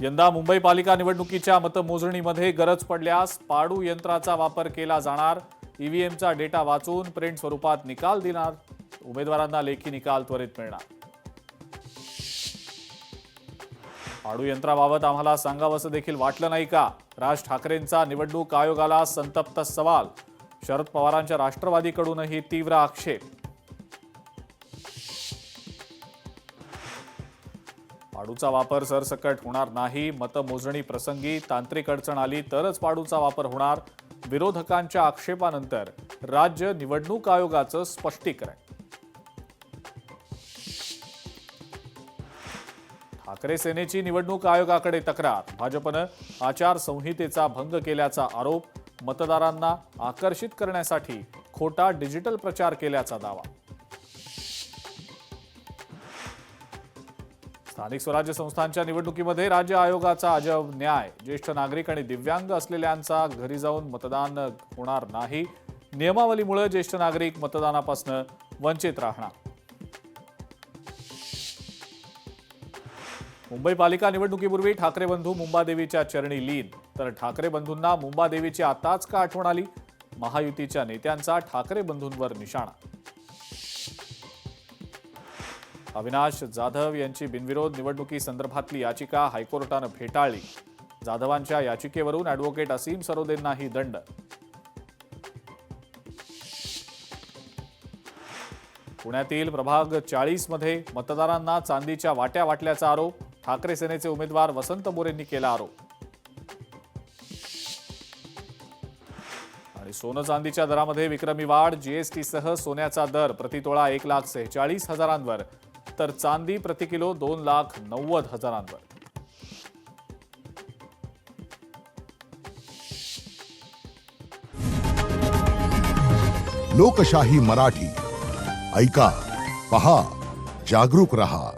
यंदा मुंबई पालिका निवडणुकीच्या मतमोजणीमध्ये गरज पडल्यास पाडू यंत्राचा वापर केला जाणार। ईव्हीएमचा डेटा वाचून प्रिंट स्वरूपात निकाल देणार। उमेदवारांना लेखी निकाल त्वरित मिळणार। पाडू यंत्राबाबत आम्हाला सांगावंसं देखील वाटलं नाही का? राज ठाकरेंचा निवडणूक आयोगाला संतप्त सवाल। शरद पवारांच्या राष्ट्रवादीकडूनही तीव्र आक्षेप। पाडूचा वापर सरसकट होणार नाही। मतमोजणी प्रसंगी तांत्रिक अडचण आली तरच पाडूचा वापर होणार। विरोधकांच्या आक्षेपानंतर राज्य निवडणूक आयोगाचं स्पष्टीकरण। ठाकरे सेनेची निवडणूक आयोगाकडे तक्रार। भाजपनं आचारसंहितेचा भंग केल्याचा आरोप। मतदारांना आकर्षित करण्यासाठी खोटा डिजिटल प्रचार केल्याचा दावा। स्थानिक स्वराज्य संस्थांच्या निवडणुकीमध्ये राज्य आयोगाचा अजब न्याय। ज्येष्ठ नागरिक आणि दिव्यांग असलेल्यांचा घरी जाऊन मतदान होणार नाही। नियमावलीमुळे ज्येष्ठ नागरिक मतदानापासून वंचित राहणार। मुंबई पालिका निवडणुकीपूर्वी ठाकरे बंधू मुंबादेवीच्या चरणी लीन। तर ठाकरे बंधूंना मुंबादेवीची आताच का आठवण आली? महायुतीच्या नेत्यांचा ठाकरे बंधूंवर निशाणा। अविनाश जाधव यांची बिनविरोध निवडणुकीसंदर्भातली याचिका हायकोर्टानं फेटाळली। जाधवांच्या याचिकेवरून ॲडव्होकेट असीम सरोदेंनाही दंड। पुण्यातील प्रभाग 40 मध्ये मतदारांना चांदीच्या वाट्या वाटल्याचा आरोप। ठाकरे सेनेचे उमेदवार वसंत मोरेंनी केला आरोप। आणि सोनं चांदीच्या दरामध्ये विक्रमी वाढ। जीएसटीसह सोन्याचा दर प्रतितोळा 1,46,000वर तर चांदी प्रति किलो 2,90,000वर। लोकशाही मराठी ऐका, पहा, जागरूक रहा।